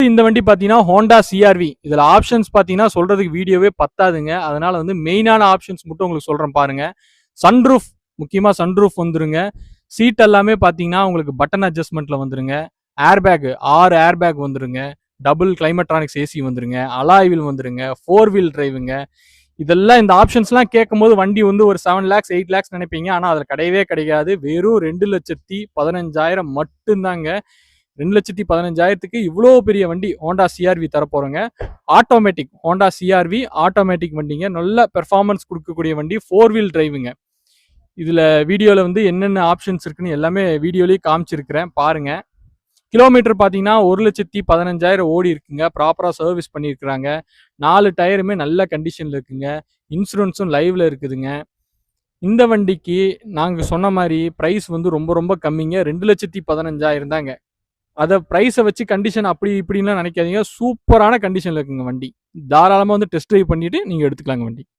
இந்த வண்டி பார்த்தீங்கன்னா ஹோண்டா சிஆர்வி. இதில் ஆப்ஷன்ஸ் பார்த்தீங்கன்னா சொல்றதுக்கு வீடியோவே பத்தாதுங்க. அதனால வந்து மெயினான ஆப்ஷன்ஸ் மட்டும் உங்களுக்கு சொல்கிறேன் பாருங்க. சன்ரூஃப், முக்கியமாக சன்ரூஃப் வந்துருங்க. சீட் எல்லாமே பார்த்தீங்கன்னா உங்களுக்கு பட்டன் அட்ஜஸ்ட்மெண்ட்டில் வந்துருங்க. ஏர்பேக் 6 ஏர்பேக் வந்துருங்க. டபுள் கிளைமட்ரானிக்ஸ் ஏசி வந்துருங்க. அலாய் வீல் வந்துருங்க. 4 வீல் டிரைவுங்க. இதெல்லாம் இந்த ஆப்ஷன்ஸ்லாம் கேட்கும்போது வண்டி வந்து ஒரு 7 lakhs 8 lakhs நினைப்பீங்க. ஆனால் அதில் கிடையவே கிடையாது. வெறும் 2,15,000 மட்டும்தாங்க. 2,15,000க்கு இவ்வளோ பெரிய வண்டி ஹோண்டா சிஆர்வி தரப்போகிறோங்க. ஆட்டோமேட்டிக் ஹோண்டா சிஆர்வி ஆட்டோமேட்டிக் வண்டிங்க. நல்ல பெர்ஃபார்மன்ஸ் கொடுக்கக்கூடிய வண்டி. 4 வீல் டிரைவுங்க. இதில் வீடியோவில் வந்து என்னென்ன ஆப்ஷன்ஸ் இருக்குன்னு எல்லாமே வீடியோலேயே காமிச்சிருக்கிறேன் பாருங்க. கிலோமீட்டர் பார்த்தீங்கன்னா 1,15,000 ஓடி இருக்குங்க. ப்ராப்பராக சர்வீஸ் பண்ணியிருக்கிறாங்க. 4 டயருமே நல்ல கண்டிஷனில் இருக்குங்க. இன்சூரன்ஸும் லைவ்ல இருக்குதுங்க. இந்த வண்டிக்கு நாங்கள் சொன்ன மாதிரி ப்ரைஸ் வந்து ரொம்ப ரொம்ப கம்மிங்க. 2,15,000 தாங்க. அதை ப்ரைஸை வச்சு கண்டிஷன் அப்படி இப்படின்லாம் நினைக்காதீங்க. சூப்பரான கண்டிஷனில் இருக்குங்க வண்டி. தாராளமாக வந்து டெஸ்ட் ட்ரைவ் பண்ணிட்டு நீங்கள் எடுத்துக்கலாங்க வண்டி.